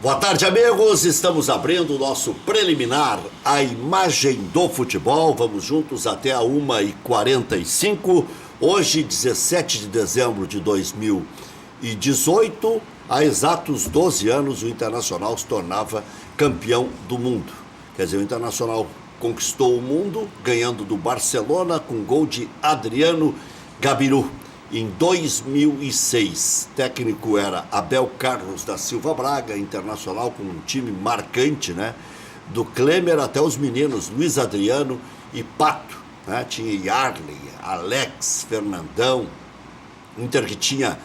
Boa tarde, amigos. Estamos abrindo o nosso preliminar, a imagem do futebol. Vamos juntos até a 1h45. Hoje, 17 de dezembro de 2018, há exatos 12 anos, o Internacional se tornava campeão do mundo. Quer dizer, o Internacional conquistou o mundo, ganhando do Barcelona com gol de Adriano Gabiru. Em 2006, técnico era Abel Carlos da Silva Braga, Internacional com um time marcante, né? Do Klemer até os meninos, Luiz Adriano e Pato, né? Tinha Yarley, Alex, Fernandão. Inter que tinha,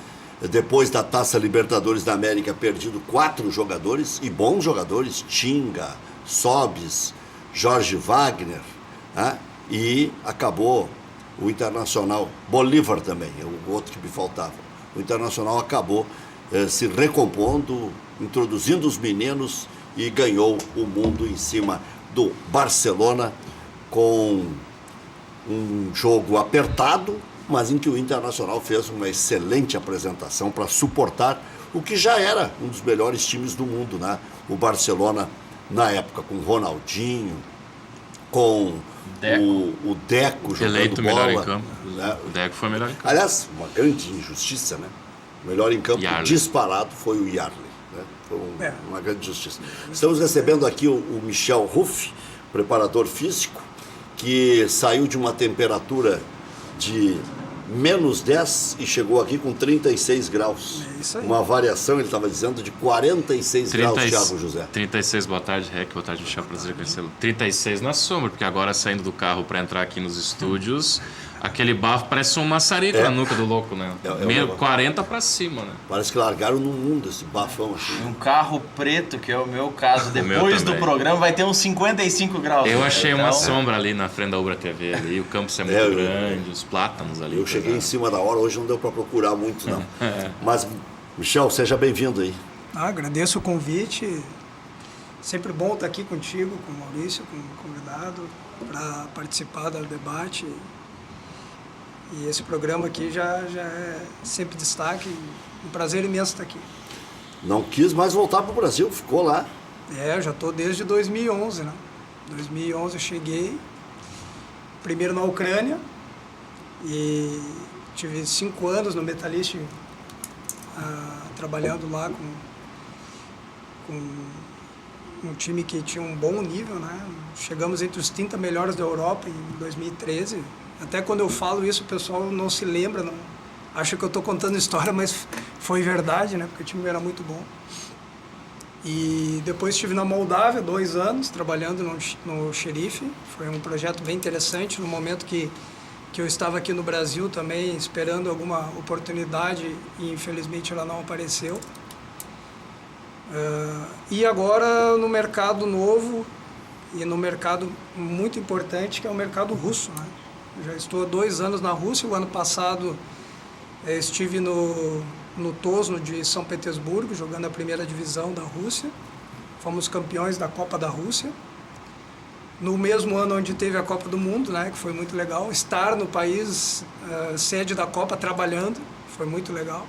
depois da Taça Libertadores da América, perdido 4 jogadores, e bons jogadores, Tinga, Sobis, Jorge Wagner, né? E acabou o Internacional, Bolívar também, é o outro que me faltava. O Internacional acabou se recompondo, introduzindo os meninos e ganhou o mundo em cima do Barcelona com um jogo apertado, mas em que o Internacional fez uma excelente apresentação para suportar o que já era um dos melhores times do mundo, né? O Barcelona, na época, com Ronaldinho, com o Deco jogando eleito bola. Melhor em campo. Né? O Deco foi melhor em campo. Aliás, uma grande injustiça, né? O melhor em campo Yarley. Disparado foi o Yarley. Né? Foi uma grande injustiça. Estamos recebendo aqui o Michel Ruff, preparador físico, que saiu de uma temperatura de menos 10 e chegou aqui com 36 graus. É isso aí. Uma variação, ele estava dizendo, de 46 graus, Thiago José. 36, boa tarde, Rec, boa tarde, Michel, prazer conhecê-lo. 36 na sombra, porque agora saindo do carro para entrar aqui nos estúdios, aquele bafo parece um maçarico na nuca do louco, né? Meio 40 para cima, né? Parece que largaram no mundo esse bafão assim. Um carro preto, que é o meu caso, meu depois do também. programa vai ter uns 55 graus. Eu achei uma Então, sombra ali na frente da Ubra TV, ali, o campus é muito grande, os plátanos ali. Eu cheguei em cima da hora, hoje não deu para procurar muito, não. Mas, Michel, seja bem-vindo aí. Agradeço o convite. Sempre bom estar aqui contigo, com o Maurício, com o convidado, para participar do debate. E esse programa aqui já é sempre destaque. Um prazer imenso estar aqui. Não quis mais voltar para o Brasil, ficou lá. Eu já estou desde 2011, né? 2011 eu cheguei, primeiro na Ucrânia, e tive 5 anos no Metalist, trabalhando lá com um time que tinha um bom nível, né? Chegamos entre os 30 melhores da Europa em 2013. Até quando eu falo isso, o pessoal não se lembra, não acha que eu estou contando história, mas foi verdade, né? Porque o time era muito bom. E depois estive na Moldávia 2 anos, trabalhando no Xerife. Foi um projeto bem interessante, no momento que eu estava aqui no Brasil também, esperando alguma oportunidade, e infelizmente ela não apareceu. E agora no mercado novo, e no mercado muito importante, que é o mercado russo, né? Já estou há 2 anos na Rússia. O ano passado estive no Tosno de São Petersburgo, jogando a primeira divisão da Rússia. Fomos campeões da Copa da Rússia. No mesmo ano onde teve a Copa do Mundo, né, que foi muito legal. Estar no país, sede da Copa, trabalhando, foi muito legal.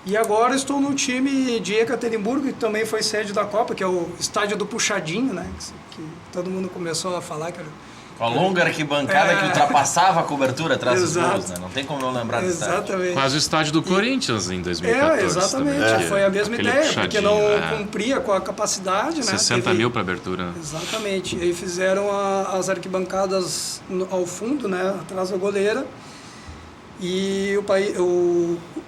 E agora estou no time de Ekaterimburgo, que também foi sede da Copa, que é o estádio do Puxadinho, né, que todo mundo começou a falar que era... Com a longa arquibancada que ultrapassava a cobertura atrás dos Exato. gols, né? Não tem como não lembrar do estádio. Exatamente. Quase o estádio do Corinthians em 2014 exatamente. também. Foi a mesma Aquele ideia, porque não puxadinho, cumpria com a capacidade, né? 60 mil para abertura. Exatamente. E aí fizeram as arquibancadas ao fundo, né? Atrás da goleira. E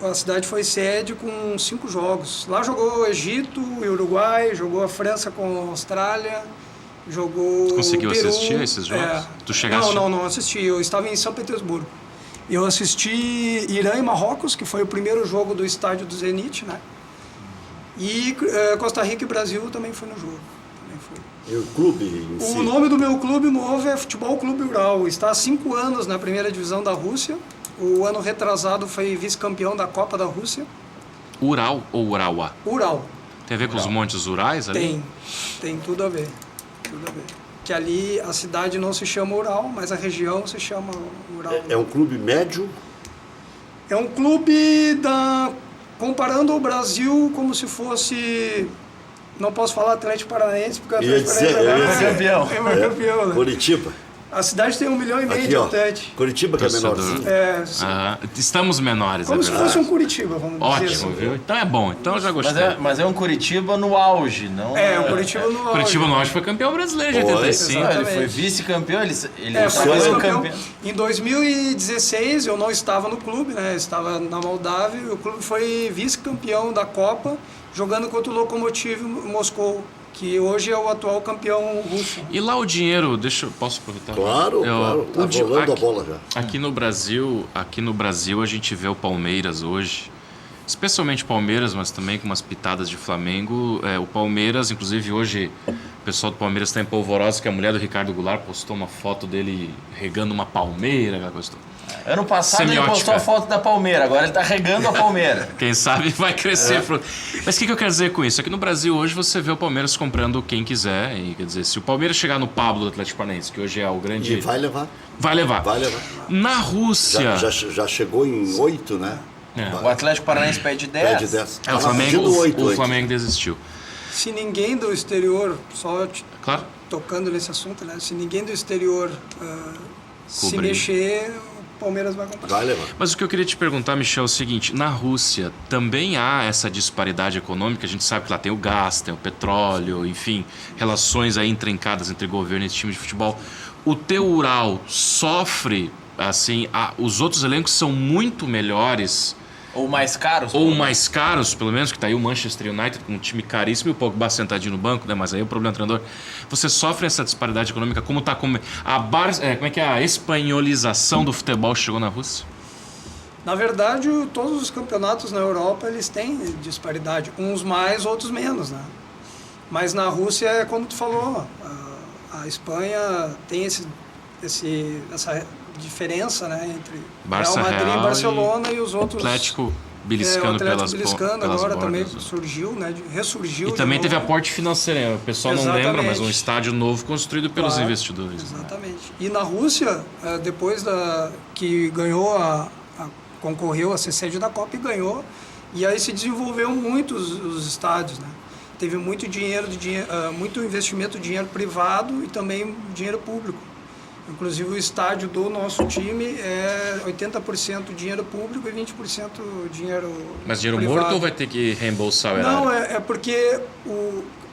a cidade foi sede com 5 jogos. Lá jogou o Egito e o Uruguai, jogou a França com a Austrália, jogou Tu conseguiu Peru. assistir a esses jogos? Tu chegaste? Não assisti. Eu estava em São Petersburgo. Eu assisti Irã e Marrocos, que foi o primeiro jogo do estádio do Zenit, né? E Costa Rica e Brasil também foi no jogo. E o clube em si? O nome do meu clube novo é Futebol Clube Ural. Está há 5 anos na primeira divisão da Rússia. O ano retrasado foi vice-campeão da Copa da Rússia. Ural ou Urawa? Ural. Tem a ver com os montes Urais ali? Tem tudo a ver. Que ali a cidade não se chama Ural, mas a região se chama Ural. É um clube médio? É um clube comparando o Brasil como se fosse Não posso falar Atlético Paranaense, porque o Ia Atlético dizer, Paranaense eu ia dizer. é campeão, né? Curitiba. A cidade tem 1,5 milhão Aqui, de ó. habitantes. Curitiba que é Torcedor. menorzinho. Estamos menores, Como é se verdade. fosse um Curitiba, vamos dizer Ótimo, assim. viu? Então é bom. Então eu já gostei. Mas é um Curitiba no auge, não? Um Curitiba no auge. Curitiba Norte foi campeão brasileiro em Foi. 85. Não, ele Exatamente. foi vice-campeão, ele Foi foi vice-campeão. campeão. Em 2016 eu não estava no clube, né? Eu estava na Moldávia. E o clube foi vice-campeão da Copa, jogando contra o Lokomotiv Moscou, que hoje é o atual campeão russo. E lá o dinheiro, posso aproveitar? Claro, claro. Tá rolando a bola já. Aqui no Brasil a gente vê o Palmeiras hoje, especialmente Palmeiras, mas também com umas pitadas de Flamengo. O Palmeiras, inclusive hoje, o pessoal do Palmeiras está em polvorosa, que a mulher do Ricardo Goulart postou uma foto dele regando uma palmeira, aquela coisa toda. Ano passado Semiótica. ele postou a foto da Palmeira, agora ele tá regando a Palmeira. Quem sabe vai crescer. Mas o que eu quero dizer com isso? Aqui no Brasil hoje você vê o Palmeiras comprando quem quiser. E, quer dizer, se o Palmeiras chegar no Pablo do Atlético Paranaense, que hoje é o grande... E vai levar. Vai levar. Vai levar. Na Rússia... Já chegou em 8, né? O Atlético Paranaense pede 10. Pede 10. o Flamengo desistiu. Se ninguém do exterior, só Claro. tocando nesse assunto, né? Se ninguém do exterior se Cobrir. mexer, o Palmeiras vai comprar. Vai levar. Mas o que eu queria te perguntar, Michel, é o seguinte: na Rússia também há essa disparidade econômica? A gente sabe que lá tem o gás, tem o petróleo, enfim, relações aí intrincadas entre governo e time de futebol. O teu Ural sofre, assim, os outros elencos são muito melhores, Ou mais caros. ou mais caros, pelo menos, que tá aí o Manchester United com um time caríssimo e o Pogba sentadinho no banco, né? Mas aí o problema do treinador. Você sofre essa disparidade econômica? Como tá como é que é a espanholização do futebol chegou na Rússia? Na verdade, todos os campeonatos na Europa, eles têm disparidade. Uns mais, outros menos, né? Mas na Rússia, é como tu falou, a Espanha tem essa diferença, né? Entre Barça, Real Madrid Real e Barcelona e os outros... Atlético o beliscando Atlético beliscando pelas agora bordas. também surgiu, né? Ressurgiu. E de também novo. teve aporte financeiro, o pessoal não Exatamente. lembra, mas um estádio novo construído pelos Claro, investidores. Exatamente. E na Rússia, depois que ganhou concorreu a ser sede da Copa e ganhou, e aí se desenvolveu muito os estádios, né? Teve muito muito investimento de dinheiro privado e também dinheiro público. Inclusive o estádio do nosso time é 80% dinheiro público e 20% dinheiro Mas dinheiro privado. morto ou vai ter que reembolsar o erário? Não, é porque,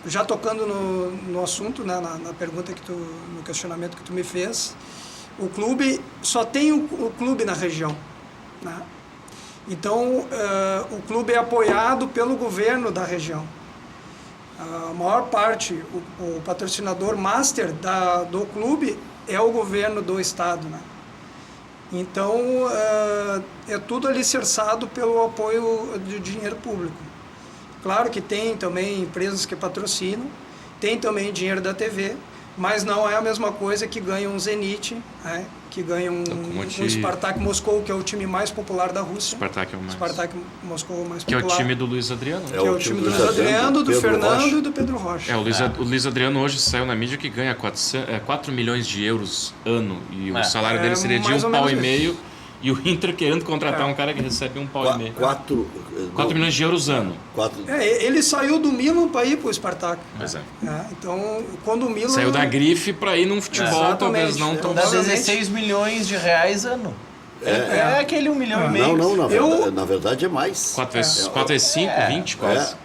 já tocando no assunto, né, na pergunta no questionamento que tu me fez, o clube, só tem o clube na região, né? Então, o clube é apoiado pelo governo da região. A maior parte, o patrocinador master do clube é o governo do estado, né? Então, é tudo alicerçado pelo apoio de dinheiro público. Claro que tem também empresas que patrocinam, tem também dinheiro da TV, mas não é a mesma coisa que ganha um Zenit, né? Que ganha um Spartak Moscou, que é o time mais popular da Rússia. Spartak é o mais. Spartak Moscou é o mais Que é popular. o time do Luiz Adriano. Né? Que é o time do Luiz Adriano, do Pedro Fernando Rocha. e do Pedro Rocha. O Luiz Adriano hoje saiu na mídia que ganha 4 milhões de euros ano. E o salário dele seria de mais ou um pau menos e meio. E o Inter querendo contratar um cara que recebe um pau e meio. 4 milhões de euros ano. Ele saiu do Milan para ir para o Spartak. Pois é. Então, quando o Milan... Saiu da grife para ir num futebol talvez não tão... Dá 16 milhões de reais ano. É aquele 1,5 milhão. Não, na verdade é mais. 4 vezes 5, 20 quase.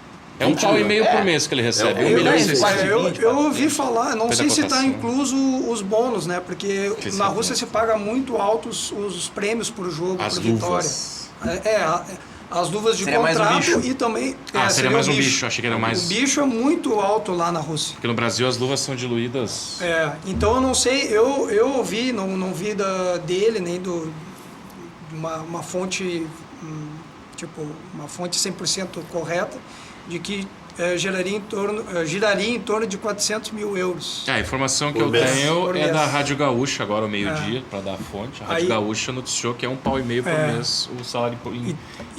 É um pau e meio por mês que ele recebe. 1 É, milhão e é, 600. Eu ouvi falar, não sei se está cotação. incluso os bônus, né? Porque Que na sim, Rússia se paga muito altos os prêmios por jogo, As por luvas. vitória. As luvas de Seria mais um contrato bicho. e também... Seria mais um bicho. Achei que era mais... O bicho é muito alto lá na Rússia. Porque no Brasil as luvas são diluídas. Então eu não sei, eu ouvi, não vi dele, nem de uma fonte, uma fonte 100% correta, de que giraria em torno de 400 mil euros. A informação que Por eu mês. tenho Por é mês. da Rádio Gaúcha, agora ao meio-dia, para dar a fonte. A Rádio Aí- Gaúcha noticiou que é 1 pau e meio por mês o salário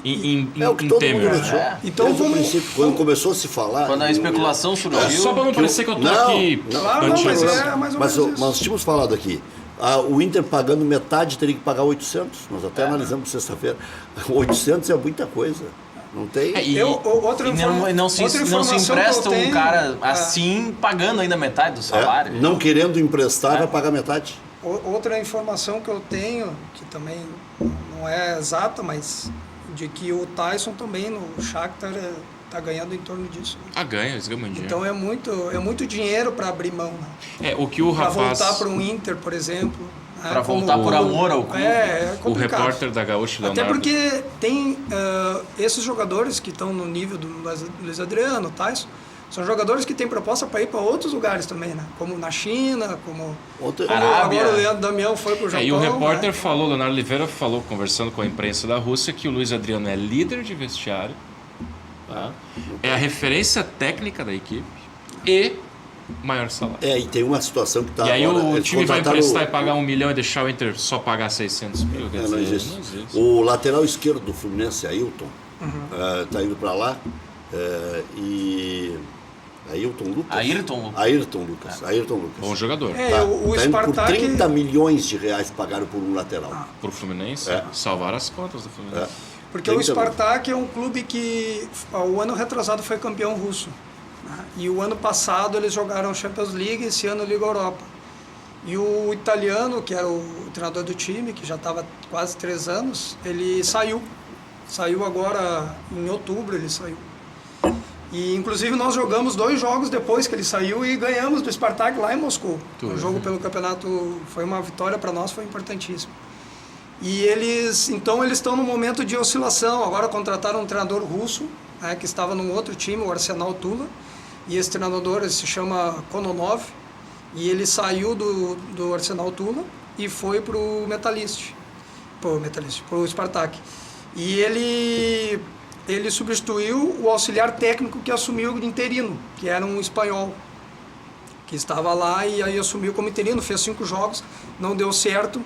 em É o que todo mundo Temer. anunciou. Então Desde o vamos- princípio, quando começou a se falar... Quando a especulação surgiu. Só para não parecer que eu tô Não, aqui... não. Claro, não, mas é mais ou Mas menos isso. nós tínhamos falado aqui, o Inter pagando metade teria que pagar 800. Nós até analisamos sexta-feira. 800 é muita coisa. Não tem. Não se empresta um cara assim pagando ainda metade do salário. Não querendo emprestar, vai pagar metade. Outra informação que eu tenho, que também não é exata, mas de que o Tyson também no Shakhtar está ganhando em torno disso. Ganha, eles ganham dinheiro. Então é muito dinheiro para abrir mão. Né? O que o rapaz... Para voltar para um Inter, por exemplo. Para voltar por amor ao clube. É complicado. O repórter da Gaúcha, Leonardo. Até porque tem esses jogadores que estão no nível do Luiz Adriano, Tyson, são jogadores que têm proposta para ir para outros lugares também, né? Como na China, como agora o Leandro Damião foi para o Japão. E o repórter falou, Leonardo Oliveira falou, conversando com a imprensa da Rússia, que o Luiz Adriano é líder de vestiário, tá? É a referência técnica da equipe e maior salário. E tem uma situação que está... E aí o time vai emprestar e pagar 1 milhão e deixar o Inter só pagar 600 mil? Não existe. O lateral esquerdo do Fluminense, Ailton, está indo para lá e... Ayrton Lucas. Bom jogador. O Spartak... Por 30 milhões de reais pagaram por um lateral. Por Fluminense? Salvar as contas do Fluminense. Porque o Spartak é um clube que o ano retrasado foi campeão russo. Né? E o ano passado eles jogaram Champions League, esse ano Liga Europa. E o italiano, que era o treinador do time, que já estava quase 3 anos, ele saiu. Saiu agora em outubro, ele saiu. E, inclusive, nós jogamos 2 jogos depois que ele saiu e ganhamos do Spartak lá em Moscou. O jogo pelo campeonato foi uma vitória para nós, foi importantíssimo. E eles estão num momento de oscilação. Agora contrataram um treinador russo, né, que estava num outro time, o Arsenal Tula. E esse treinador se chama Kononov. E ele saiu do Arsenal Tula e foi para o Metalist, para o Spartak. E ele substituiu o auxiliar técnico que assumiu o interino, que era um espanhol, que estava lá e aí assumiu como interino, fez 5 jogos, não deu certo,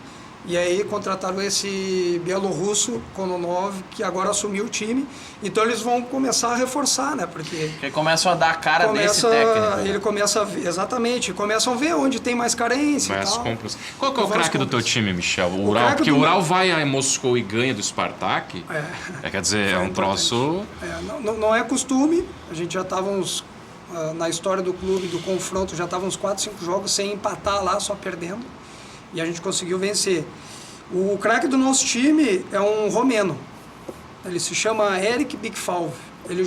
e aí contrataram esse bielorrusso, Kononov, que agora assumiu o time. Então eles vão começar a reforçar, né? Porque começam a dar a cara desse técnico. Ele começa a ver, exatamente, começam a ver onde tem mais carência e tal. Compras. Qual que é o craque do teu time, Michel? O Ural? Porque o Ural vai a Moscou e ganha do Spartak. Quer dizer, é um troço... Não é costume, a gente já estava na história do clube, do confronto, já estava uns 4, 5 jogos sem empatar lá, só perdendo. E a gente conseguiu vencer. O craque do nosso time é um romeno. Ele se chama Eric Bigfalv. Ele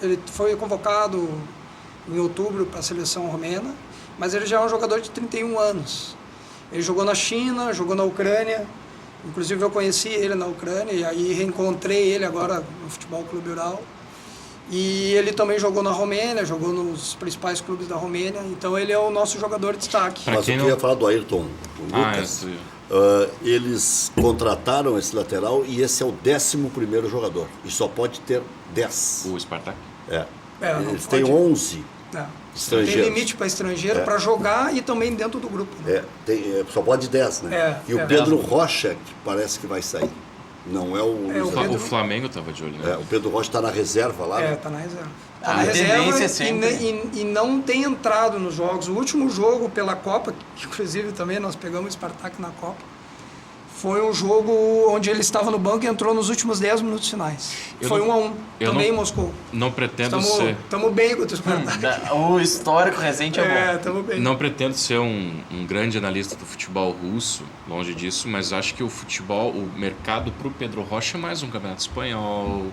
ele foi convocado em outubro para a seleção romena, mas ele já é um jogador de 31 anos. Ele jogou na China, jogou na Ucrânia. Inclusive eu conheci ele na Ucrânia e aí reencontrei ele agora no Futebol Clube Ural. E ele também jogou na Romênia, jogou nos principais clubes da Romênia, então ele é o nosso jogador de destaque. Mas eu queria falar do Ayrton Lucas. Eles contrataram esse lateral e esse é o 11º jogador. E só pode ter 10. O Spartak? Eles têm 11 estrangeiros. Tem limite para estrangeiro, para jogar e também dentro do grupo. Né? Só pode 10, né? E o Pedro Rocha, que parece que vai sair. Não é o... O Flamengo estava de olho, né? O Pedro Rocha está na reserva lá, né? Está na reserva. Está na reserva e não tem entrado nos jogos. O último jogo pela Copa, que inclusive também nós pegamos o Spartak na Copa, foi um jogo onde ele estava no banco e entrou nos últimos 10 minutos finais. Foi 1-1, também em Moscou. Não pretendo ser... Estamos bem contra o Spartak. O histórico recente é bom. Estamos bem. Não pretendo ser um grande analista do futebol russo, longe disso, mas acho que o mercado para o Pedro Rocha é mais um campeonato espanhol,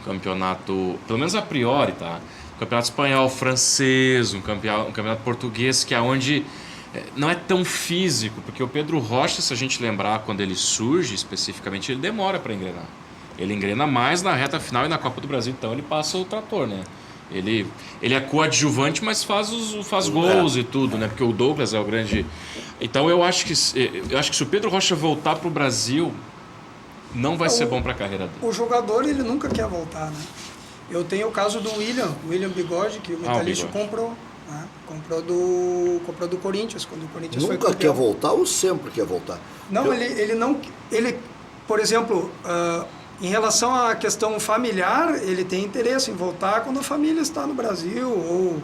campeonato, pelo menos a priori, tá? Campeonato espanhol, francês, um campeonato português, que é onde... não é tão físico, porque o Pedro Rocha, se a gente lembrar, quando ele surge especificamente, ele demora para engrenar. Ele engrena mais na reta final e na Copa do Brasil, então ele passa o trator, né? Ele é coadjuvante, mas faz gols e tudo, né? Porque o Douglas é o grande... Então eu acho que se o Pedro Rocha voltar para o Brasil, não vai ser bom para a carreira dele. O jogador, ele nunca quer voltar, né? Eu tenho o caso do William Bigode, que o Metalist comprou. Comprou do Corinthians, quando o Corinthians foi campeão. Nunca quer voltar ou sempre quer voltar? Não, ele não... por exemplo, em relação à questão familiar, ele tem interesse em voltar quando a família está no Brasil, ou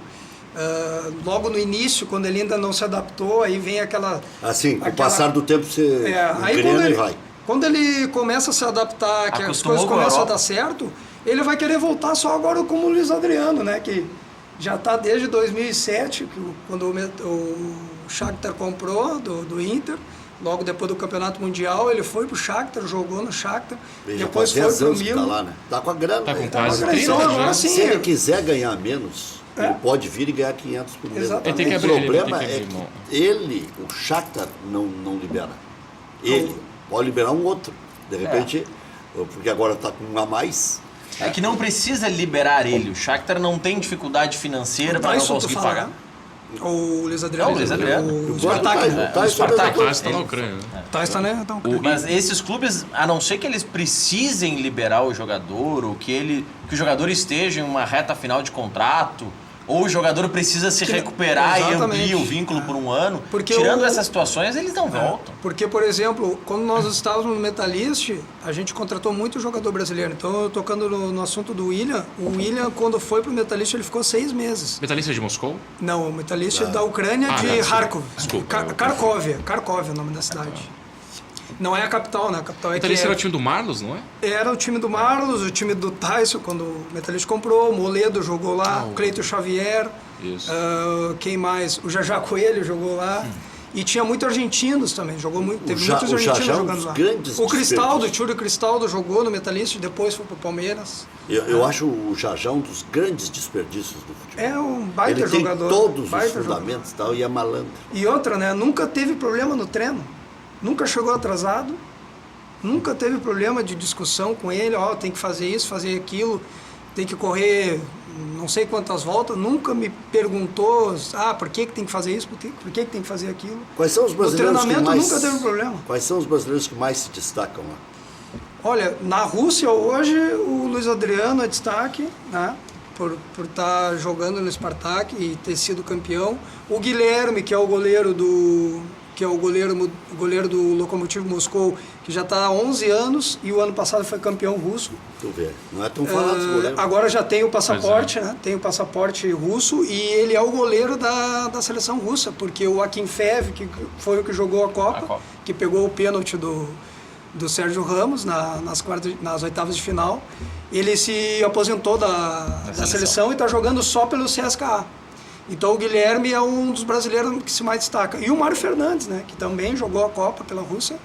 logo no início, quando ele ainda não se adaptou, aí vem aquela... Assim, com o passar do tempo você engrena e vai. Quando ele começa a se adaptar, que as Acostumou coisas com a começam a Europa. dar certo, ele vai querer voltar só agora como o Luiz Adriano, né? Que já está desde 2007, quando o Shakhtar comprou do Inter. Logo depois do Campeonato Mundial, ele foi pro Shakhtar, jogou no Shakhtar, depois foi pro Milan. Tá lá, né? Tá com a grana. Tá com né? quase 30 Então, agora já. sim. Se ele quiser ganhar menos, ele pode vir e ganhar 500 por mês. Exatamente. Ele tem que O abrir, problema ele tem é que abrir que ele, o Shakhtar, não libera. Ele pode liberar um outro. De repente, porque agora está com um a mais. É que não precisa liberar ele. O Shakhtar não tem dificuldade financeira para não Tyson, tu conseguir fala, pagar. né? O Luiz Adriano. É o Luiz Adriano. O O Spartak. Tyson, Spartak. o Mas tá na Ucrânia, né? Tyson, né? Tá um Mas esses clubes, a não ser que eles precisem liberar o jogador, ou que o jogador esteja em uma reta final de contrato, ou o jogador precisa se recuperar e Exatamente. amplia o vínculo por um ano, Porque tirando essas situações, eles não voltam. Porque, por exemplo, quando nós estávamos no Metalist, a gente contratou muito jogador brasileiro. Então, eu tocando no assunto do William, o William, quando foi pro Metalist, ele ficou 6 meses. Metalista de Moscou? Não, o Metalist é da Ucrânia, Ah, de não, desculpa. Kharkov. Desculpa. Kharkov é o nome da cidade. Não é a capital, né? A capital é Metalista era o Kiev. time do Marlos, não é? Era o time do Marlos, o time do Tyson, quando o Metalist comprou, o Moledo jogou lá, o Cleito Xavier, Isso. quem mais? O Jajá Coelho jogou lá. E tinha muitos argentinos também, teve muitos o argentinos Jajá é um jogando dos lá. grandes O Cristaldo, o desperdícios. Túlio Cristaldo jogou no Metalist, depois foi pro Palmeiras. Eu acho o Jajá um dos grandes desperdícios do futebol. É um baita Ele tem jogador. todos os baita fundamentos e tal, e é malandro. E outra, né? Nunca teve problema no treino. Nunca chegou atrasado. Nunca teve problema de discussão com ele. Ó, tem que fazer isso, fazer aquilo. Tem que correr não sei quantas voltas. Nunca me perguntou, por que tem que fazer isso? Por que tem que fazer aquilo? Quais são os No brasileiros que treinamento mais... nunca teve problema. Quais são os brasileiros que mais se destacam lá? Olha, na Rússia hoje o Luiz Adriano é destaque, né? Por estar jogando no Spartak e ter sido campeão. O Guilherme, que é o goleiro do Lokomotiv Moscou, que já está há 11 anos e o ano passado foi campeão russo. Tu vê, não é tão falado esse goleiro. Agora já tem o passaporte, né? Tem o passaporte russo e ele é o goleiro da seleção russa, porque o Akinfev, que foi o que jogou a Copa, que pegou o pênalti do Sérgio Ramos nas oitavas de final, ele se aposentou da seleção e está jogando só pelo CSKA. Então o Guilherme é um dos brasileiros que se mais destaca. E o Mário Fernandes, né, que também jogou a Copa pela Rússia,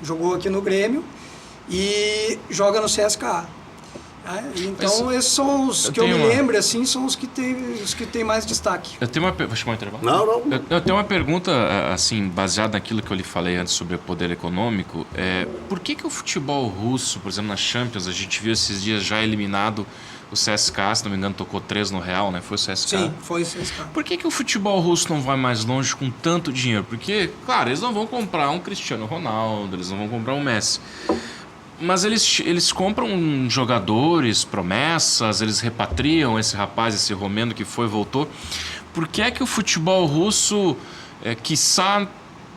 jogou aqui no Grêmio e joga no CSKA. Então esses são os que eu me lembro, assim, são os que tem mais destaque. Eu tenho uma... Vou chamar um intervalo? Não. Eu tenho uma pergunta, assim, baseada naquilo que eu lhe falei antes sobre o poder econômico. Por que o futebol russo, por exemplo, na Champions, a gente viu esses dias já eliminado o CSKA, se não me engano, tocou 3 no Real, né? Foi o CSKA? Sim, foi o CSKA. Por que o futebol russo não vai mais longe com tanto dinheiro? Porque, claro, eles não vão comprar um Cristiano Ronaldo, eles não vão comprar um Messi. Mas eles compram jogadores, promessas, eles repatriam esse rapaz, esse romeno que foi e voltou. Por que é que o futebol russo, quiçá,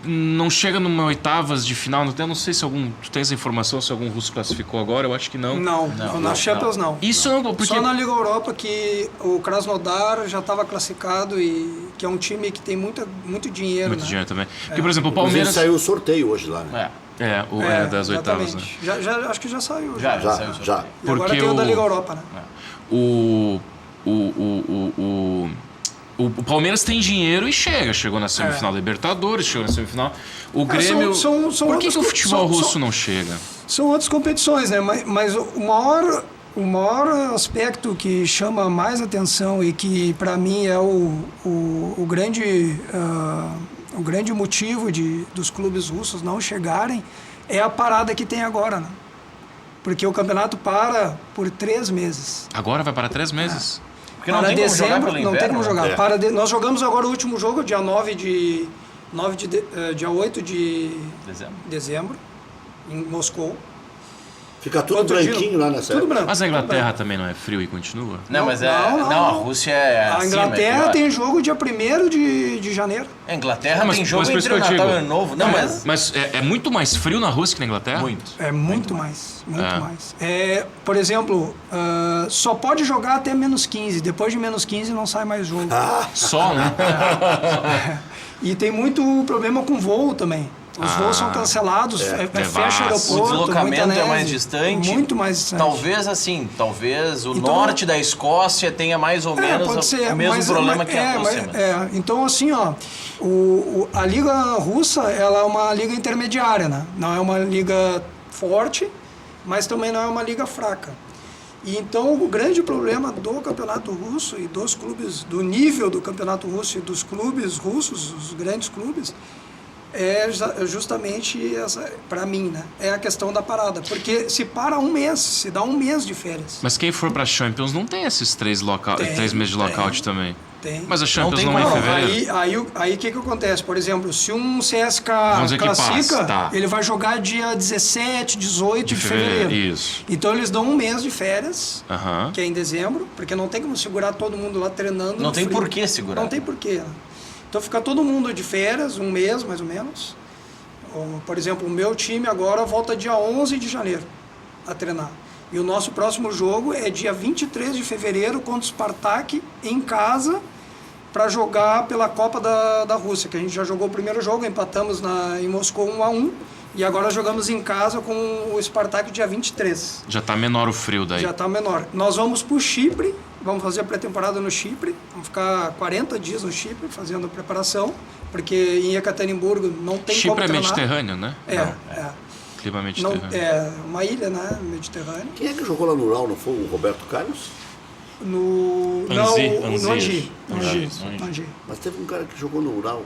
não chega numa oitavas de final? Eu não sei se tu tens a informação se algum russo classificou agora, eu acho que não. Não, na Champions não. Isso não, porque... Só na Liga Europa que o Krasnodar já estava classificado e que é um time que tem muito dinheiro. Muito né? dinheiro também. Porque, por exemplo, o Palmeiras... saiu o sorteio hoje lá, né? Das oitavas, né? Acho que já saiu. Já. E agora tem o da Liga Europa, né? O Palmeiras tem dinheiro e chegou na semifinal da Libertadores, chegou na semifinal. O Grêmio... Por que o futebol russo não chega? São outras competições, né? Mas o maior aspecto que chama mais atenção e que para mim é o grande motivo dos clubes russos não chegarem é a parada que tem agora, né? Porque o campeonato para por 3 meses. Agora vai parar 3 meses? Porque não tem como jogar pelo inverno. Não tem como jogar. É. Nós jogamos agora o último jogo, dia 8 de dezembro, em Moscou. Fica tudo branquinho lá nessa Tudo época. branco. Mas a Inglaterra também não é frio e continua? Não, mas não. a Rússia é A Inglaterra tem jogo dia 1º de janeiro. A Inglaterra mas tem jogo por isso entre o que eu Natal e digo. o Ano Novo. Não, Mas é muito mais frio na Rússia que na Inglaterra? Muito. É muito mais. Por exemplo, só pode jogar até -15. Depois de -15 não sai mais jogo. Só, né? E tem muito problema com voo também. Os voos são cancelados, fecha o vasto. aeroporto. O deslocamento muita é neve, mais distante. Muito mais distante. Talvez o Então, norte da Escócia tenha mais ou menos pode ser, o mesmo problema que a Rússia. Então, assim, ó, a Liga Russa, ela é uma liga intermediária, né? Não é uma liga forte, mas também não é uma liga fraca. E então, o grande problema do campeonato russo e dos clubes, do nível do campeonato russo e dos clubes russos, os grandes clubes, é justamente essa, para mim, né? É a questão da parada. Porque se para um mês, se dá um mês de férias. Mas quem for pra Champions não tem esses 3 meses de lockout também. Tem. Mas a Champions tem não é em como. fevereiro. Aí o que acontece? Por exemplo, se um CSK dizer que classifica, passa, tá. ele vai jogar dia 17, 18 de fevereiro. Isso. Então eles dão um mês de férias, Aham. que é em dezembro, porque não tem como segurar todo mundo lá treinando. Não no tem frio. por que segurar. Não tem porquê. Né? Então fica todo mundo de férias, um mês mais ou menos. Por exemplo, o meu time agora volta dia 11 de janeiro a treinar. E o nosso próximo jogo é dia 23 de fevereiro contra o Spartak em casa para jogar pela Copa da Rússia, que a gente já jogou o primeiro jogo, empatamos em Moscou 1-1 e agora jogamos em casa com o Spartak dia 23. Já tá menor o frio daí. Já está menor. Nós vamos para o Chipre, vamos fazer a pré-temporada no Chipre, vamos ficar 40 dias no Chipre fazendo a preparação, porque em Ekaterimburgo não tem Chipre como é treinar. Mediterrâneo, né? Clima Não, mediterrâneo. é uma ilha, né, Mediterrânea. Quem é que jogou lá no Ural, não foi o Roberto Carlos? No Anzi. Angi. Mas teve um cara que jogou no Ural.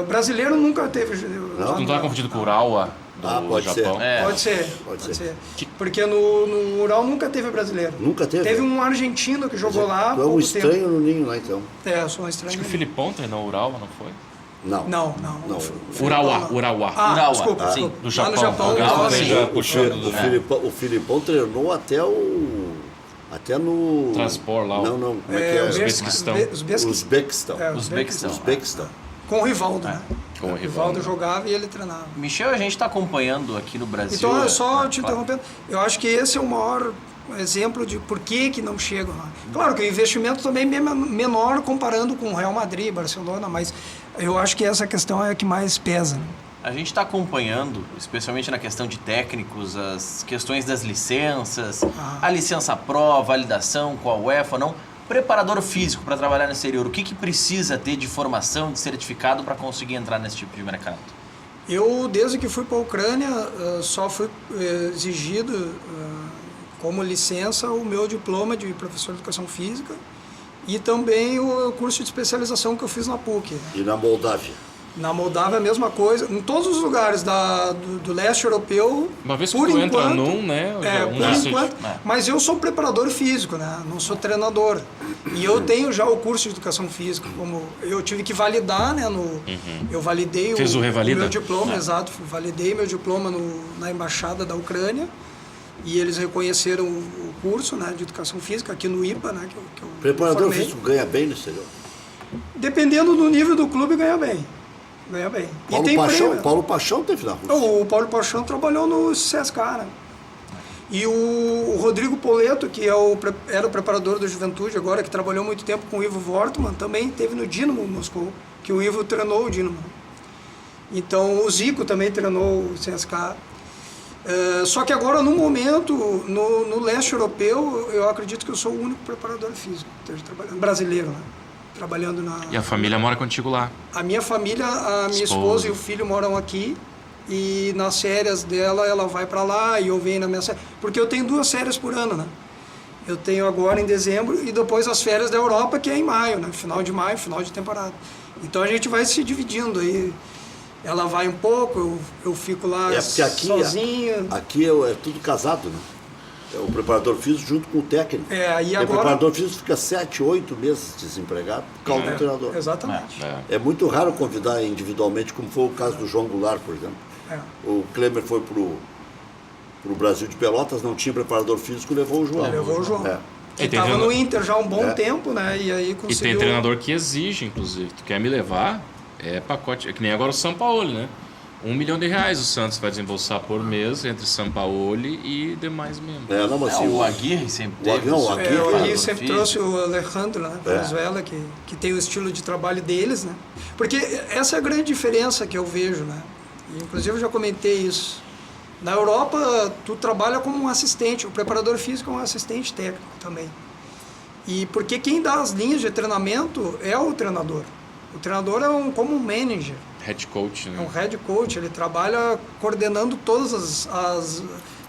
Brasileiro nunca teve. Não tá confundido com o Urawa do pode Japão? ser. Pode ser. Pode ser. Porque no Ural nunca teve brasileiro. Nunca teve? Teve um argentino que jogou lá. Tu é um pouco estranho tempo. no ninho lá, então. Eu sou um estranho. Acho que o Filipão treinou o Urawa, não foi? Não. Não. Urawa. Ah, desculpa. sim, do Lá no Japão. Alguém Urawa, também sim. já puxou O Filipão treinou até no... Transpor lá. Não, como é que é? Uzbequistão. Uzbequistão. Uzbequistão. Com o Rivaldo, né? Com o O Rivaldo jogava e ele treinava. Michel, a gente está acompanhando aqui no Brasil. Então, só te interrompendo, eu acho que esse é o maior exemplo de por que não chegam lá. Claro que o investimento também é menor comparando com o Real Madrid, Barcelona, mas eu acho que essa questão é a que mais pesa. Né? A gente está acompanhando, especialmente na questão de técnicos, as questões das licenças, a licença Pro, validação com a UEFA, não. Preparador físico para trabalhar no exterior, o que precisa ter de formação, de certificado para conseguir entrar nesse tipo de mercado? Eu, desde que fui para a Ucrânia, só fui exigido como licença o meu diploma de professor de educação física e também o curso de especialização que eu fiz na PUC. E na Moldávia? Na Moldávia a mesma coisa, em todos os lugares do leste europeu. Uma vez que por tu enquanto, entra num, né? Por enquanto, mas eu sou preparador físico, né? Não sou treinador. E eu tenho já o curso de educação física, como eu tive que validar, né? Eu validei Fez o revalida? meu diploma, exato. Validei meu diploma na embaixada da Ucrânia e eles reconheceram o curso, né, de educação física aqui no IPA, né? Que eu Preparador formei. físico ganha bem no exterior? Dependendo do nível do clube, ganha bem. Ganha bem. Paulo Paixão teve na Rússia. O Paulo Paixão trabalhou no CSK, né? E o Rodrigo Poleto, que era o preparador da Juventude agora, que trabalhou muito tempo com o Ivo Wortmann, também teve no Dinamo Moscou, que o Ivo treinou o Dinamo. Então o Zico também treinou o CSK. Só que agora, no momento, no leste europeu, eu acredito que eu sou o único preparador físico brasileiro, né? Trabalhando na... E a família mora contigo lá? A minha família, a minha esposa e o filho moram aqui e nas férias dela ela vai para lá e eu venho na minha férias, porque eu tenho 2 férias por ano, né? Eu tenho agora em dezembro e depois as férias da Europa, que é em maio, né? Final de maio, final de temporada. Então a gente vai se dividindo aí. Ela vai um pouco, eu fico lá sozinho. Aqui é tudo casado, né? É o preparador físico junto com o técnico. E agora... O preparador físico fica 7, 8 meses desempregado por causa do treinador. Exatamente. É muito raro convidar individualmente, como foi o caso do João Goulart, por exemplo. O Klemer foi pro Brasil de Pelotas, não tinha preparador físico, levou o João. Levou o João. E estava no Inter já há um bom tempo, né? E aí conseguiu... E tem treinador que exige, inclusive. Tu quer me levar? É pacote. É que nem agora o Sampaoli, né? R$1 milhão o Santos vai desembolsar por mês entre Sampaoli e demais membros. Não, mas o Aguirre sempre teve. O Aguirre sempre trouxe o Alejandro, né? Venezuela, que tem o estilo de trabalho deles, né? Porque essa é a grande diferença que eu vejo, né? Inclusive eu já comentei isso. Na Europa, tu trabalha como um assistente, o preparador físico é um assistente técnico também. E porque quem dá as linhas de treinamento é o treinador. O treinador é como um manager. Head coach, né? É um head coach, ele trabalha coordenando todas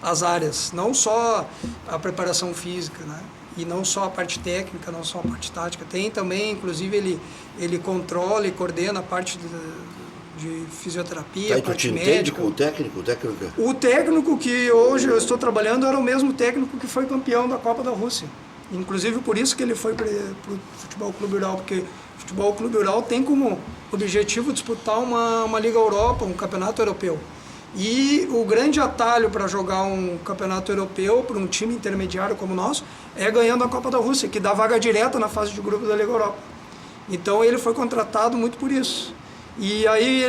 as áreas, não só a preparação física, né? E não só a parte técnica, não só a parte tática. Tem também, inclusive, ele controla e coordena a parte de fisioterapia, Tá, parte tu médica. o técnico? O técnico que hoje eu estou trabalhando era o mesmo técnico que foi campeão da Copa da Rússia. Inclusive por isso que ele foi para o Futebol Clube Ural, porque o Futebol Clube Ural tem como objetivo disputar uma Liga Europa, um campeonato europeu. E o grande atalho para jogar um campeonato europeu para um time intermediário como o nosso é ganhando a Copa da Rússia, que dá vaga direta na fase de grupo da Liga Europa. Então ele foi contratado muito por isso. E aí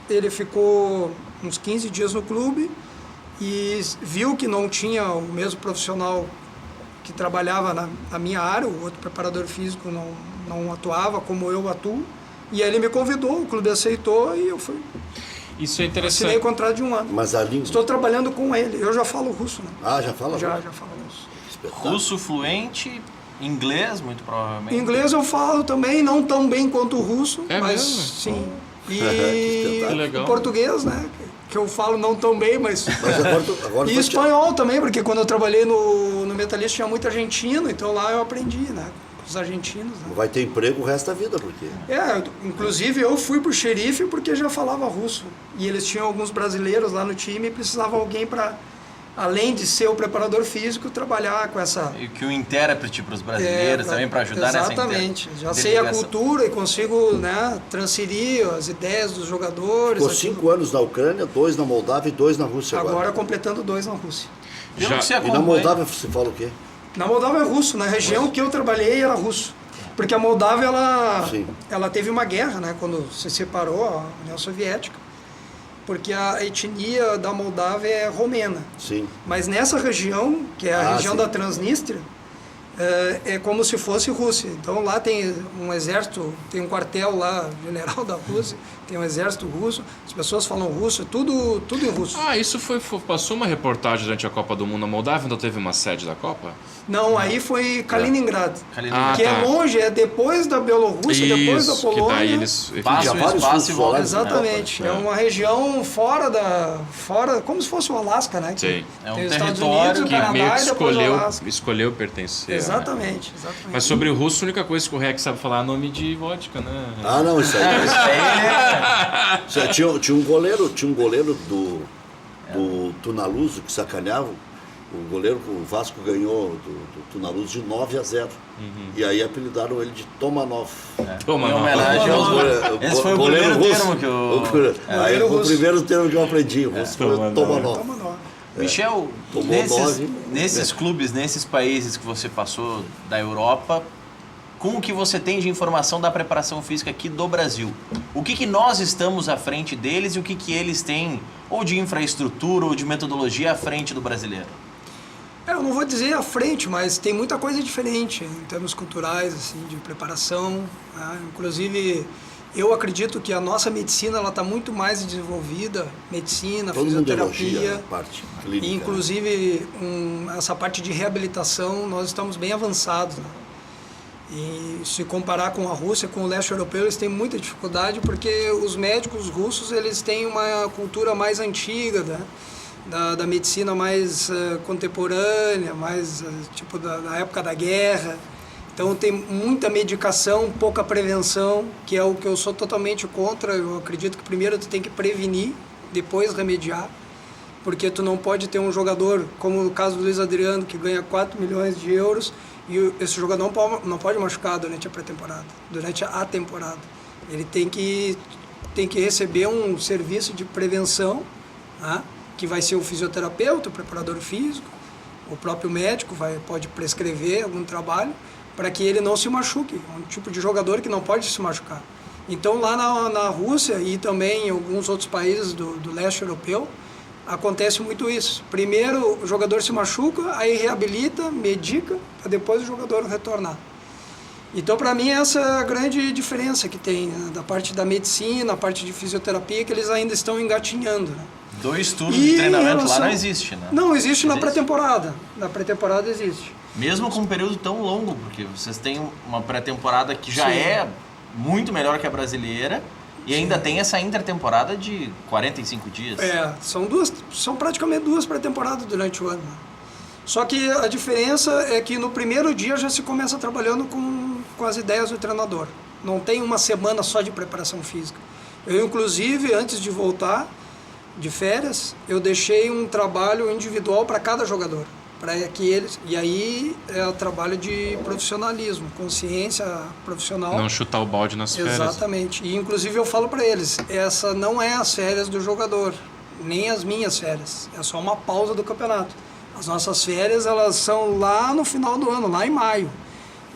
ele ficou uns 15 dias no clube e viu que não tinha o mesmo profissional que trabalhava na minha área, o outro preparador físico não atuava como eu atuo. E aí ele me convidou, o clube aceitou e eu fui. Isso é interessante. Assinei o contrato de 1 ano. Mas a língua... Estou trabalhando com ele. Eu já falo russo, né? Ah, já fala? Já falo russo. Espetáculo. Russo fluente, inglês, muito provavelmente. Inglês eu falo também, não tão bem quanto o russo, É mas mesmo? sim. Que E legal. o português, né? Que eu falo não tão bem, mas... Mas agora E espanhol também, porque quando eu trabalhei no Metalista tinha muito argentino, então lá eu aprendi, né? Com os argentinos, né? vai ter emprego o resto da vida, porque... Inclusive eu fui pro xerife porque já falava russo. E eles tinham alguns brasileiros lá no time e precisavam alguém para, além de ser o preparador físico, trabalhar com essa... E que o intérprete para os brasileiros também, para ajudar nessa Exatamente. Já sei a cultura e consigo, né, transferir as ideias dos jogadores. Ficou 5 anos na Ucrânia, 2 na Moldávia e 2 na Rússia agora. Agora completando 2 na Rússia. Pelo que você E na acompanha- Moldávia se fala o quê? Na Moldávia é russo, na região que eu trabalhei era russo. Porque a Moldávia, Sim. ela teve uma guerra, né, quando se separou a União Soviética, porque a etnia da Moldávia é romena. Sim. Mas nessa região, que é a região sim. da Transnistria, é como se fosse Rússia. Então lá tem um exército, tem um quartel lá, general da Rússia, tem um exército russo, as pessoas falam russo, tudo em russo. Ah, isso passou uma reportagem durante a Copa do Mundo na Moldávia, ainda teve uma sede da Copa? Não, aí foi Kaliningrad, Kaliningrad. que Ah, tá. é longe, é depois da Bielorrússia, depois da Isso, Polônia. que daí eles... Passa Tinha o vários espaço e russos volta. lá, Exatamente, É. é uma região fora, como se fosse o Alasca, né? Sim. É um tem os Estados território Unidos, o que Canadá meio que e depois o Alasca. escolheu pertencer. Né? Exatamente. Mas sobre o russo, a única coisa que o Rec sabe falar é nome de vodka, né? Ah, não, isso aí. Isso aí Isso aí, tinha um goleiro do Tunaluso que sacaneava. O goleiro que o Vasco ganhou do Tunaluso de 9-0. E aí apelidaram ele de Tomanov. Toma, Em não. homenagem aos Esse foi o Goleiro primeiro russo. termo que eu... Aí foi o russo. primeiro termo que eu aprendi. O russo foi Tomanov. Tomanov. Toma nova. Michel, Tomou nesses, 9. nesses clubes, nesses países que você passou da Europa, com o que você tem de informação da preparação física aqui do Brasil, o que nós estamos à frente deles e o que eles têm, ou de infraestrutura ou de metodologia à frente do brasileiro? Eu não vou dizer à frente, mas tem muita coisa diferente em termos culturais, assim, de preparação. Né? Inclusive, eu acredito que a nossa medicina está muito mais desenvolvida, medicina, Todo mundo elogia fisioterapia. a parte clínica. E, inclusive, essa parte de reabilitação, nós estamos bem avançados. Né? E se comparar com a Rússia, com o leste europeu, eles têm muita dificuldade porque os médicos russos eles têm uma cultura mais antiga, né? da medicina mais contemporânea, mais tipo da época da guerra. Então tem muita medicação, pouca prevenção, que é o que eu sou totalmente contra. Eu acredito que primeiro tu tem que prevenir, depois remediar, porque tu não pode ter um jogador, como no caso do Luiz Adriano, que ganha 4 milhões de euros, e esse jogador não pode machucar durante a pré-temporada, durante a temporada. Ele tem que receber um serviço de prevenção, né? Que vai ser o fisioterapeuta, o preparador físico, o próprio médico pode prescrever algum trabalho para que ele não se machuque. É um tipo de jogador que não pode se machucar. Então lá na Rússia e também em alguns outros países do leste europeu, acontece muito isso. Primeiro o jogador se machuca, aí reabilita, medica, para depois o jogador retornar. Então, para mim, essa é a grande diferença que tem, né? Da parte da medicina, a parte de fisioterapia, que eles ainda estão engatinhando. Né? 2 turnos de treinamento lá não existe, né? Não, existe na pré-temporada. Na pré-temporada existe. Mesmo com um período tão longo, porque vocês têm uma pré-temporada que já é muito melhor que a brasileira e ainda tem essa intertemporada de 45 dias. São praticamente 2 pré-temporadas durante o ano. Né? Só que a diferença é que no primeiro dia já se começa trabalhando com as ideias do treinador. Não tem uma semana só de preparação física. Eu, inclusive, antes de voltar de férias, eu deixei um trabalho individual para cada jogador. Para que eles, e aí é o trabalho de profissionalismo, consciência profissional. Não chutar o balde nas férias. Exatamente. E inclusive eu falo para eles, essa não é as férias do jogador, nem as minhas férias. É só uma pausa do campeonato. As nossas férias, elas são lá no final do ano, lá em maio.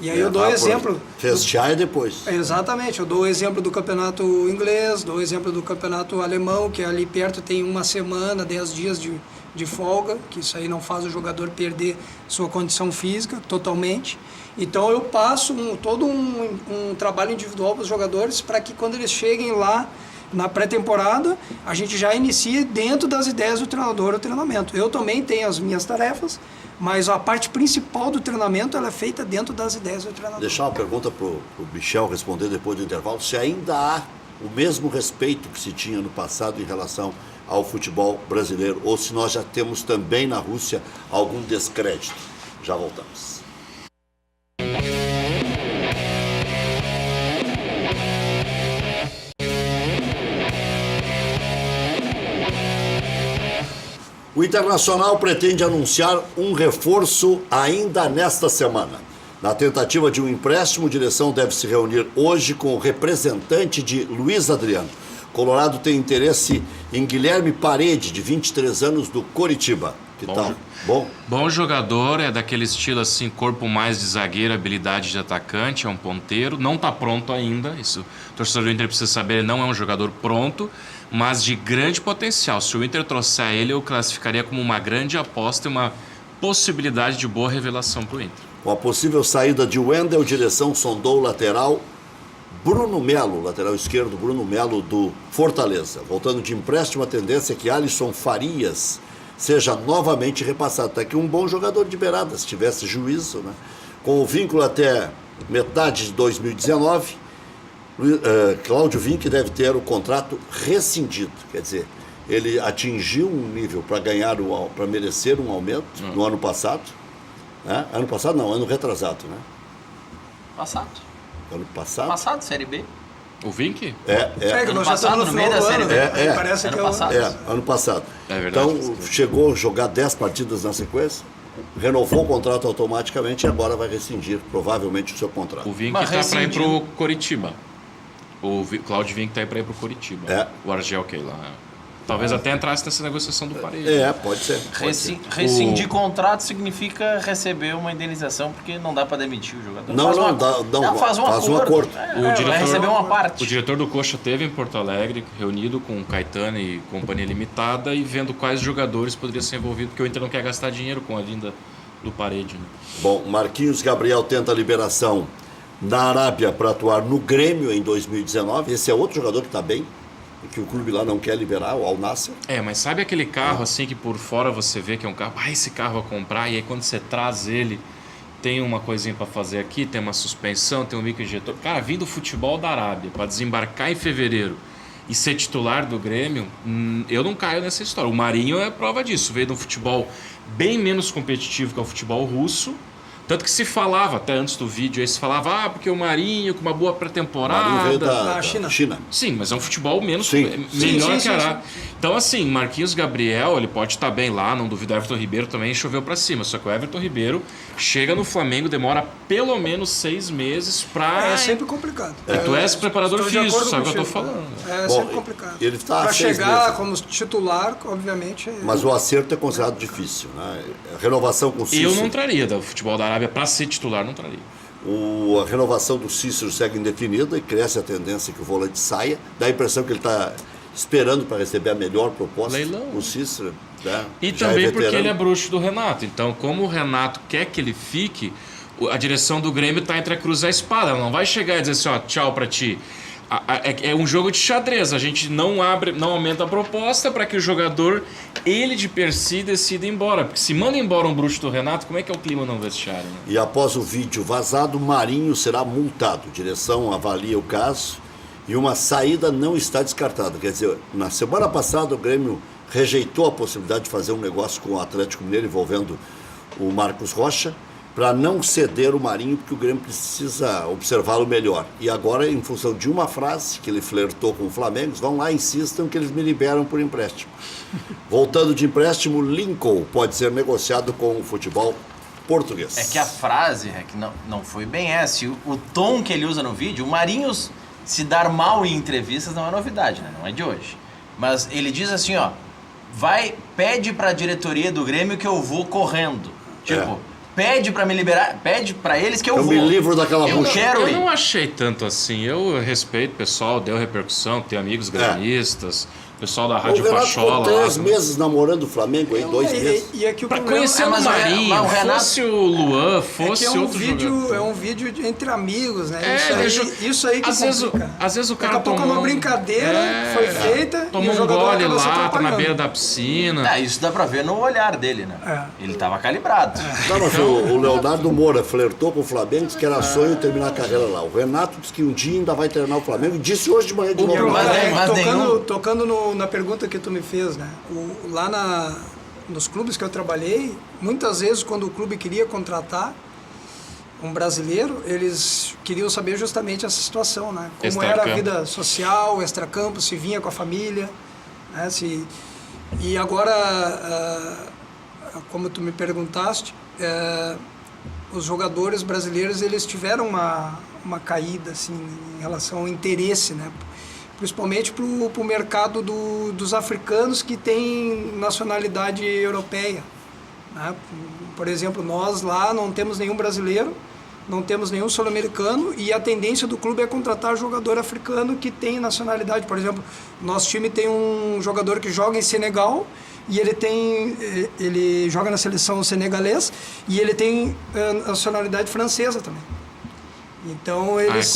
E aí eu dou exemplo... Festear e depois. Exatamente. Eu dou o exemplo do campeonato inglês, dou o exemplo do campeonato alemão, que ali perto tem uma semana, 10 dias de folga, que isso aí não faz o jogador perder sua condição física totalmente. Então eu passo todo um trabalho individual para os jogadores para que quando eles cheguem lá na pré-temporada, a gente já inicie dentro das ideias do treinador o treinamento. Eu também tenho as minhas tarefas, mas a parte principal do treinamento ela é feita dentro das ideias do treinador. Deixar uma pergunta para o Michel responder depois do intervalo, se ainda há o mesmo respeito que se tinha no passado em relação ao futebol brasileiro, ou se nós já temos também na Rússia algum descrédito. Já voltamos. O Internacional pretende anunciar um reforço ainda nesta semana. Na tentativa de um empréstimo, a direção deve se reunir hoje com o representante de Luiz Adriano. Colorado tem interesse em Guilherme Parede, de 23 anos, do Coritiba. Que tal? Bom? Bom jogador, é daquele estilo assim, corpo mais de zagueiro, habilidade de atacante, é um ponteiro. Não está pronto ainda, isso o torcedor do Inter precisa saber, ele não é um jogador pronto, mas de grande potencial. Se o Inter trouxer ele, eu classificaria como uma grande aposta e uma possibilidade de boa revelação para o Inter. Com a possível saída de Wendel, a direção sondou o lateral Bruno Melo, lateral esquerdo, Bruno Melo do Fortaleza. Voltando de empréstimo, a tendência é que Alisson Farias seja novamente repassado. Até que um bom jogador de beirada, se tivesse juízo, né? Com o vínculo até metade de 2019, Cláudio Vinck deve ter o contrato rescindido. Quer dizer, ele atingiu um nível para merecer um aumento no ano passado. Né? Ano passado não, ano retrasado, né? Passado. Ano passado? Passado, Série B. O Vinck? Ano passado, no meio da Série B. Parece ano que passado. Ano passado. É verdade. Então, chegou a jogar 10 partidas na sequência, renovou o contrato automaticamente e agora vai rescindir, provavelmente, o seu contrato. O Vinck está para ir para o Coritiba. O Cláudio Vinck está aí para ir para o Coritiba. O Argel Keila. Talvez até entrasse nessa negociação do Parede. Pode ser. Rescindir contrato significa receber uma indenização, porque não dá para demitir o jogador. Faz um acordo. Vai receber uma parte. O diretor do Coxa esteve em Porto Alegre, reunido com o Caetano e Companhia Limitada, e vendo quais jogadores poderiam ser envolvidos, porque o Inter não quer gastar dinheiro com a vinda do Parede. Né? Bom, Marquinhos Gabriel tenta a liberação na Arábia para atuar no Grêmio em 2019. Esse é outro jogador que está bem, que o clube lá não quer liberar, o Al Nassr. Mas sabe aquele carro assim que por fora você vê que é um carro, esse carro a comprar, e aí quando você traz ele, tem uma coisinha para fazer aqui, tem uma suspensão, tem um microinjetor. Cara, vindo do futebol da Arábia para desembarcar em fevereiro e ser titular do Grêmio, eu não caio nessa história. O Marinho é prova disso, veio de um futebol bem menos competitivo que é o futebol russo. Tanto que se falava, até antes do vídeo, aí se falava, porque o Marinho com uma boa pré-temporada. O Marinho veio da China. Sim, mas é um futebol melhor que a Arábia. Então, assim, Marquinhos Gabriel, ele pode estar bem lá, não duvido. Everton Ribeiro também choveu pra cima. Só que o Everton Ribeiro chega no Flamengo, demora pelo menos 6 meses pra. É sempre complicado. Tu és preparador físico, sabe o que eu tô falando. É sempre complicado. Ele tá pra chegar como titular, obviamente. Mas o acerto é considerado difícil, né? A renovação com o Cícero. Eu não traria do futebol da Arábia para ser titular, não traria. A renovação do Cícero segue indefinida e cresce a tendência que o volante saia. Dá a impressão que ele está esperando para receber a melhor proposta. Leilão. O Cícero. Né? E também porque ele é bruxo do Renato. Então, como o Renato quer que ele fique, a direção do Grêmio está entre a cruz e a espada. Ela não vai chegar e dizer assim, ó, tchau pra ti. É um jogo de xadrez. A gente não aumenta a proposta para que o jogador, ele de per si, decida ir embora. Porque se manda embora um bruxo do Renato, como é que é o clima no vestiário? Né? E após o vídeo vazado, Marinho será multado. Direção avalia o caso e uma saída não está descartada. Quer dizer, na semana passada o Grêmio rejeitou a possibilidade de fazer um negócio com o Atlético Mineiro envolvendo o Marcos Rocha, para não ceder o Marinho, porque o Grêmio precisa observá-lo melhor. E agora, em função de uma frase que ele flertou com o Flamengo, vão lá e insistam que eles me liberam por empréstimo. Voltando de empréstimo, Lincoln pode ser negociado com o futebol português. É que a frase não foi bem essa. O tom que ele usa no vídeo, o Marinho se dar mal em entrevistas não é novidade, né? Não é de hoje. Mas ele diz assim, ó, pede para a diretoria do Grêmio que eu vou correndo. Tipo... Pede pra me liberar, pede pra eles que eu vou. Eu me livro daquela bucha. Eu não achei tanto assim. Eu respeito o pessoal, deu repercussão, tem amigos gremistas, pessoal da Rádio Pachola. O Renato ficou 3 meses namorando o Flamengo, aí 2 meses. E aqui o pra conhecer o Marinho, o Renato, fosse o Luan, fosse outro jogador. É um vídeo entre amigos, né? Isso aí que às vezes o cara daqui a pouco é uma brincadeira foi feita tomou e o jogador gole lá, tá na beira beira da piscina. Isso dá pra ver no olhar dele, né? Ele tava calibrado. Não, mas o Leonardo Moura flertou com o Flamengo, disse que era sonho terminar a carreira lá. O Renato disse que um dia ainda vai treinar o Flamengo e disse hoje de manhã de novo. Tocando na pergunta que tu me fez, né? Lá nos clubes que eu trabalhei, muitas vezes quando o clube queria contratar um brasileiro, eles queriam saber justamente essa situação, né? Como era a vida social, extracampo, se vinha com a família, né? E agora, como tu me perguntaste, os jogadores brasileiros, eles tiveram uma caída, assim, em relação ao interesse, né? Principalmente para o mercado dos africanos que têm nacionalidade europeia, né? Por exemplo, nós lá não temos nenhum brasileiro, não temos nenhum sul-americano e a tendência do clube é contratar jogador africano que tem nacionalidade. Por exemplo, nosso time tem um jogador que joga em Senegal e ele joga na seleção senegalesa e ele tem nacionalidade francesa também. Então eles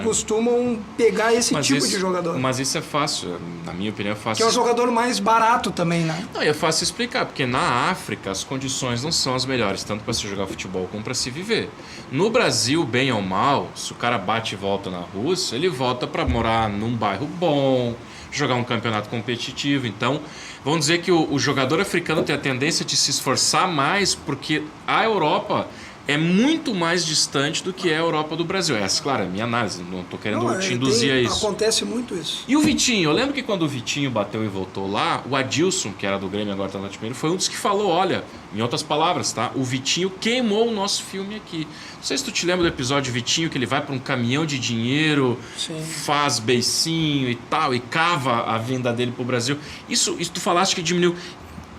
costumam pegar esse tipo de jogador. Mas isso é fácil, na minha opinião é fácil. Que é o jogador mais barato também, né? Não, é fácil explicar, porque na África as condições não são as melhores, tanto para se jogar futebol como para se viver. No Brasil, bem ou mal, se o cara bate e volta na Rússia, ele volta para morar num bairro bom, jogar um campeonato competitivo. Então, vamos dizer que o jogador africano tem a tendência de se esforçar mais, porque a Europa é muito mais distante do que é a Europa do Brasil. Essa, claro, é a minha análise, não estou querendo te induzir a isso. Acontece muito isso. E o Vitinho? Eu lembro que quando o Vitinho bateu e voltou lá, o Adilson, que era do Grêmio, agora está no Atlético Mineiro, foi um dos que falou, olha, em outras palavras, tá? O Vitinho queimou o nosso filme aqui. Não sei se tu te lembra do episódio Vitinho, que ele vai para um caminhão de dinheiro, sim, faz beicinho e tal, e cava a vinda dele para o Brasil. Isso tu falaste que diminuiu.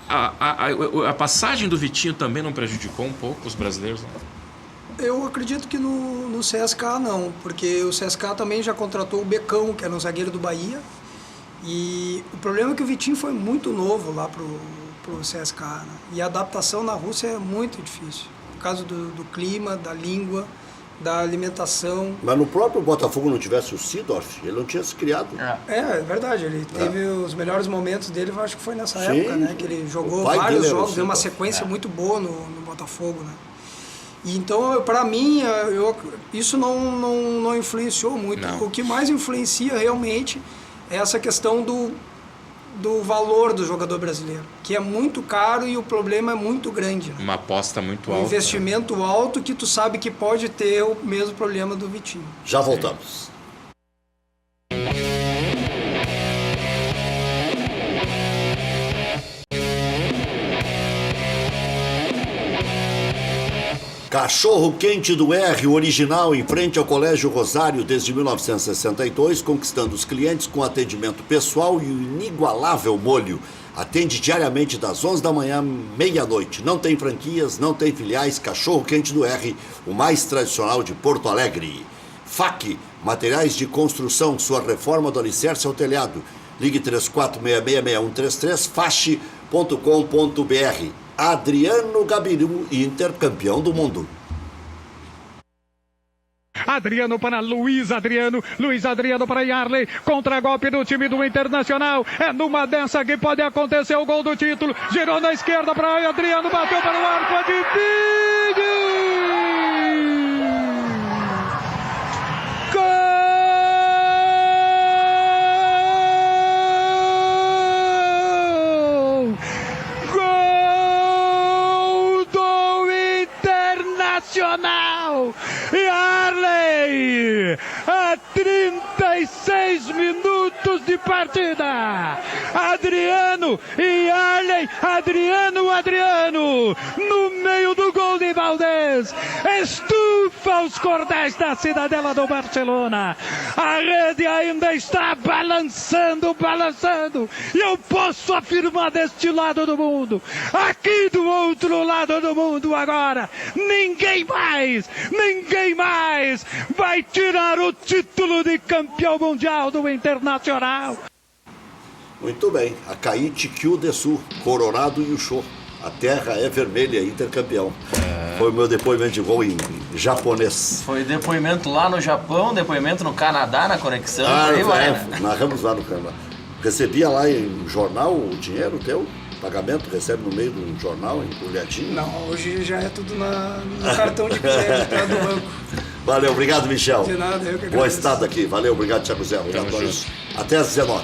A passagem do Vitinho também não prejudicou um pouco os brasileiros? Né? Eu acredito que no CSKA não, porque o CSKA também já contratou o Becão, que era um zagueiro do Bahia, e o problema é que o Vitinho foi muito novo lá pro CSKA, né? E a adaptação na Rússia é muito difícil, por causa do clima, da língua, da alimentação. Mas no próprio Botafogo não tivesse o Seedorf, ele não tinha se criado. É verdade, ele teve os melhores momentos dele, eu acho que foi nessa época, né? Que ele jogou vários jogos, deu uma sequência muito boa no Botafogo, né? E então, para mim, isso não influenciou muito. Não. O que mais influencia realmente é essa questão do valor do jogador brasileiro, que é muito caro e o problema é muito grande. Né? Uma aposta muito alta. Um investimento alto que tu sabe que pode ter o mesmo problema do Vitinho. Já voltamos. Cachorro Quente do R, original, em frente ao Colégio Rosário desde 1962, conquistando os clientes com atendimento pessoal e o inigualável molho. Atende diariamente das 11 da manhã à meia-noite. Não tem franquias, não tem filiais. Cachorro Quente do R, o mais tradicional de Porto Alegre. FAC, materiais de construção, sua reforma do alicerce ao telhado. Ligue 34666133, fache.com.br. Adriano Gabiru, Inter, campeão do mundo. Adriano para Luiz Adriano. Luiz Adriano para Yarley. Contra-golpe do time do Internacional. É numa dessa que pode acontecer o gol do título. Girou na esquerda para Adriano. Bateu para o arco. Adivinho! Yarley, a 36 minutos de partida, Adriano e Yarley, Adriano, no meio do gol de Valdés, estufa os cordéis da cidadela do Barcelona, a rede ainda está balançando, e eu posso afirmar deste lado do mundo, aqui do outro lado do mundo agora, ninguém mais vai tirar o título de campeão mundial do Internacional. Muito bem, a Kaiti Kyu Desu, Colorado e o Show. A terra é vermelha, intercampeão. Foi o meu depoimento de gol em japonês. Foi depoimento lá no Japão, depoimento no Canadá, na Conexão. Narramos lá no Canadá. Recebia lá em jornal o dinheiro teu? Pagamento, recebe no meio do jornal, embrulhadinho? Não, hoje já é tudo no cartão de crédito do banco. Valeu, obrigado, Michel. De nada, eu que agradeço. Boa estada aqui. Valeu, obrigado, Thiago Zé. Obrigado, Até às 19h.